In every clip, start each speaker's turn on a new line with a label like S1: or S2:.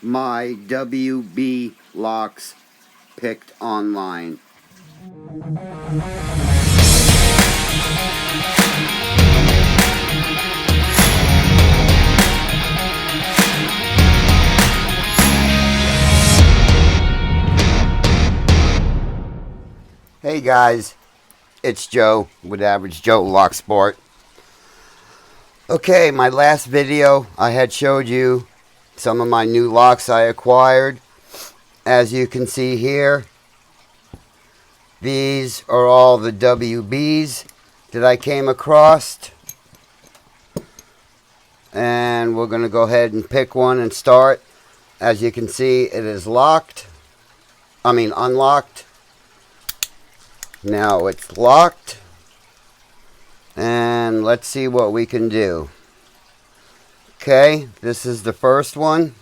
S1: my WB locks picked online. Hey guys, it's Joe with Average Joe Locksport. Okay, my last video I had showed you some of my new locks I acquired. As you can see here, these are all the WBs that I came across. And we're going to go ahead and pick one and start. As you can see, it is unlocked. Now it's locked. And let's see what we can do. Okay, this is the first one.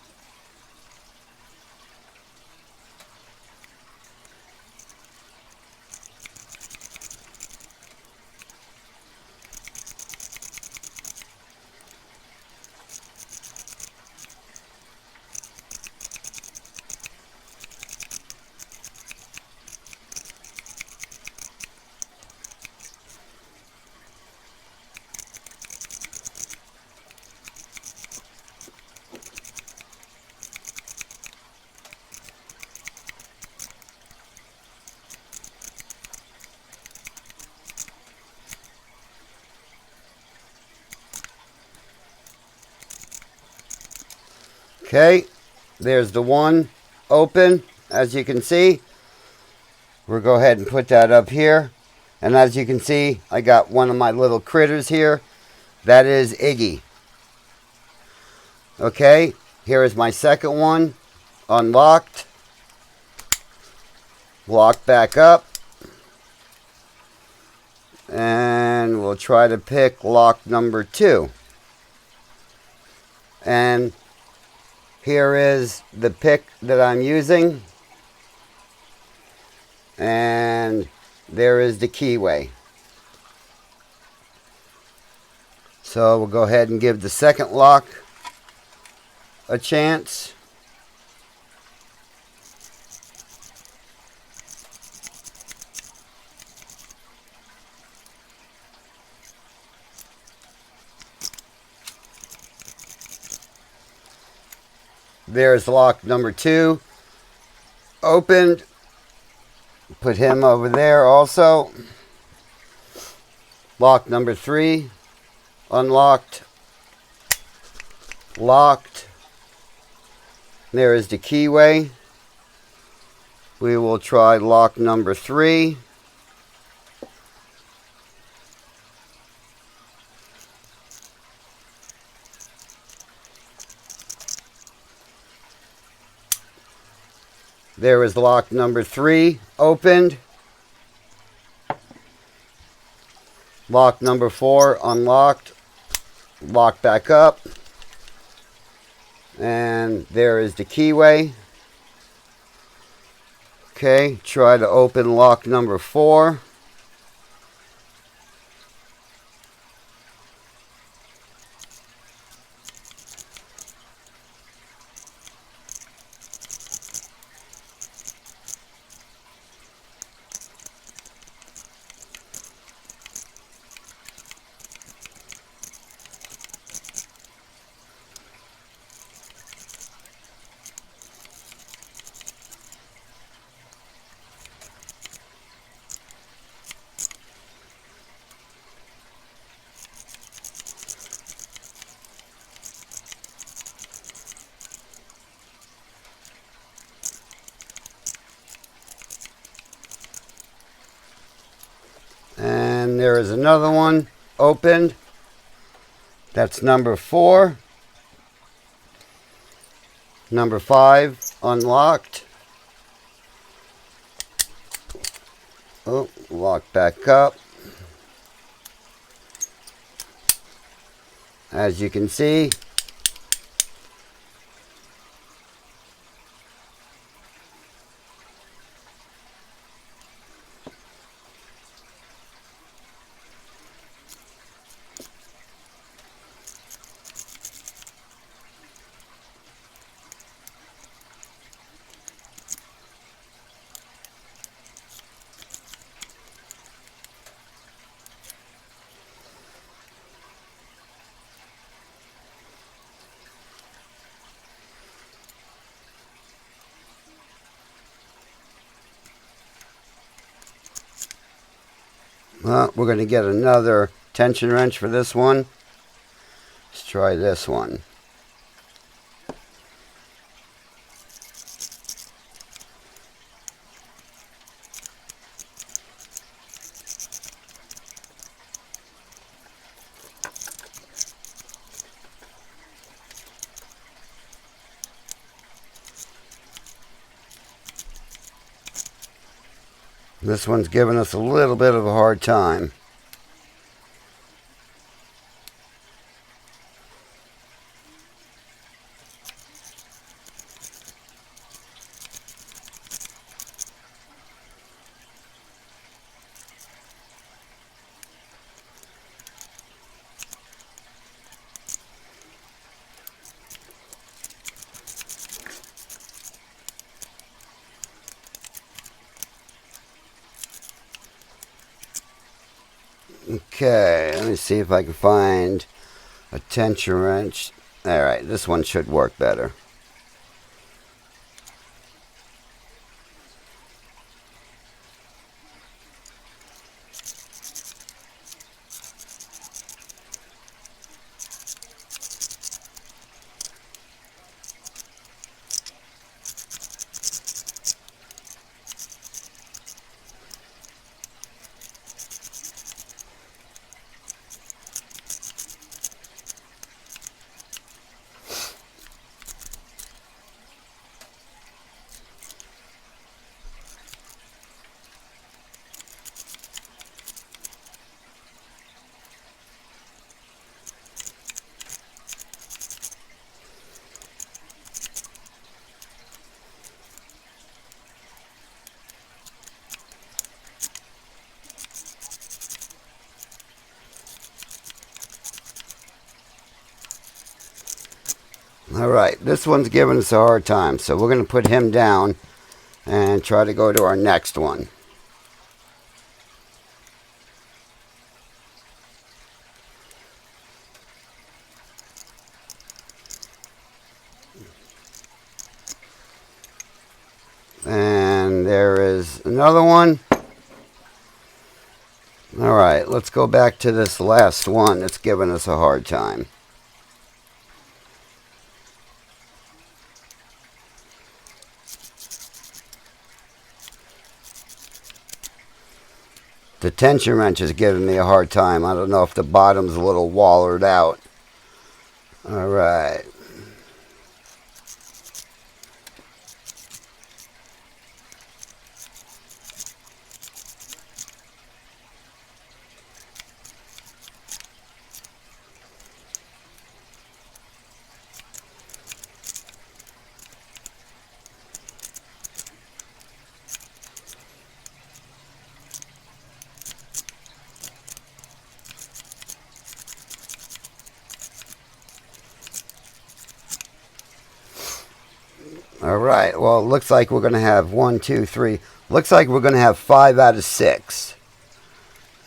S1: Okay, there's the one open. As you can see, we'll go ahead and put that up here. And as you can see, I got one of my little critters here. That is Iggy. Okay, here is my second one. Unlocked. Locked back up. And we'll try to pick lock number 2. And here is the pick that I'm using. And there is the keyway. So we'll go ahead and give the second lock a chance. There's lock number 2 opened. Put him over there also. Lock number 3 unlocked. Locked. There is the keyway. We will try lock number 3. There is lock number 3 opened. Lock number 4 unlocked. Lock back up. And there is the keyway. Okay, try to open lock number 4. And there is another one opened. That's number 4. Number 5 unlocked. Oh, lock back up. As you can see, Well, we're going to get another tension wrench for this one. Let's try this one. This one's giving us a little bit of a hard time. Okay, let me see if I can find a tension wrench. Alright, this one should work better. Alright, this one's giving us a hard time, so we're going to put him down and try to go to our next one. And there is another one. Alright, let's go back to this last one that's giving us a hard time. The tension wrench is giving me a hard time. I don't know if the bottom's a little wallered out. Alright. Alright, well, it looks like we're going to have 1, 2, 3. Looks like we're going to have 5 out of 6.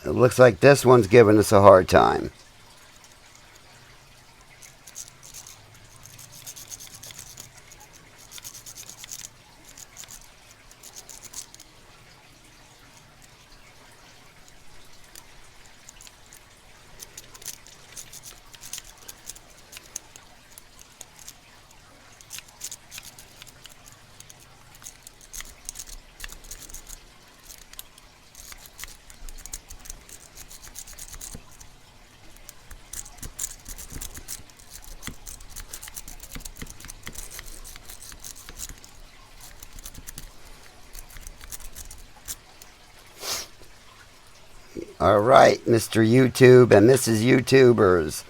S1: It looks like this one's giving us a hard time. Alright, Mr. YouTube and Mrs. YouTubers.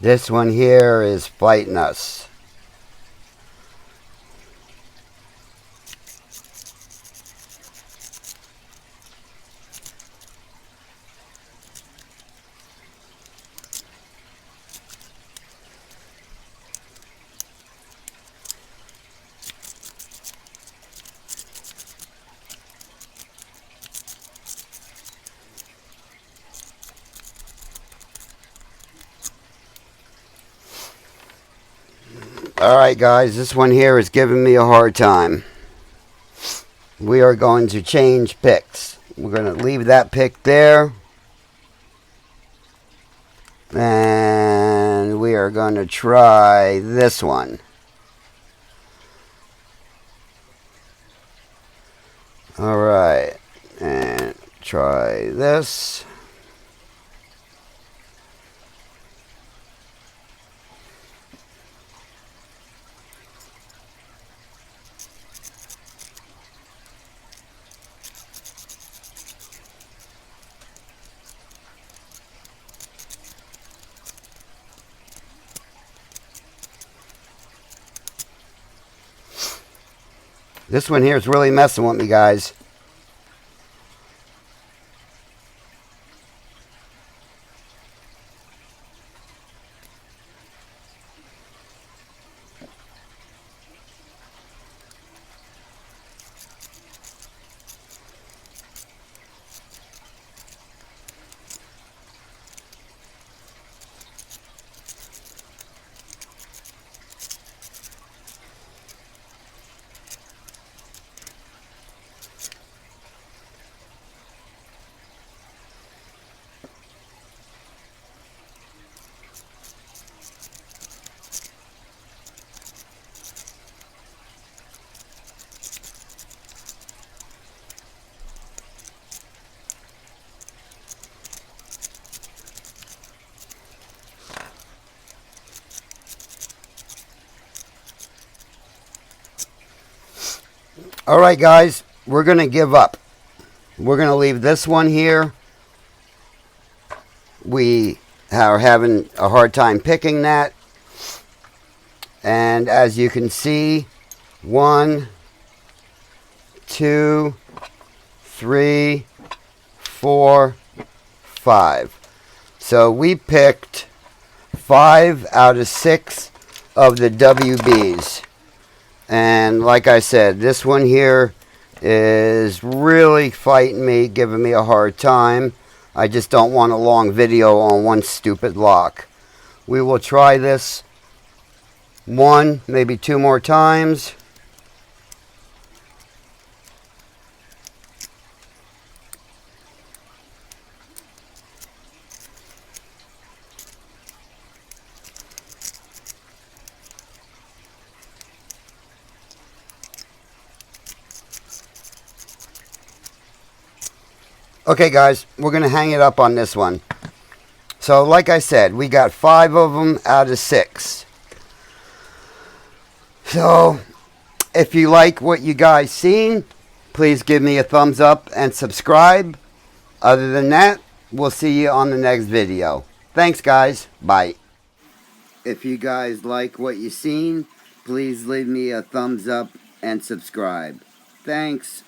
S1: This one here is fighting us. Alright guys, this one here is giving me a hard time. We are going to change picks. We're going to leave that pick there. And we are going to try this one. Alright, and try this. This one here is really messing with me, guys. Alright, guys, we're going to give up. We're going to leave this one here. We are having a hard time picking that. And as you can see, 1, 2, 3, 4, 5. So we picked 5 out of 6 of the WBs. And like I said, this one here is really fighting me, giving me a hard time. I just don't want a long video on one stupid lock. We will try this 1, maybe 2 more times. Okay, guys, we're going to hang it up on this one. So, like I said, we got 5 of them out of 6. So, if you like what you guys seen, please give me a thumbs up and subscribe. Other than that, we'll see you on the next video. Thanks, guys. Bye. If you guys like what you seen, please leave me a thumbs up and subscribe. Thanks.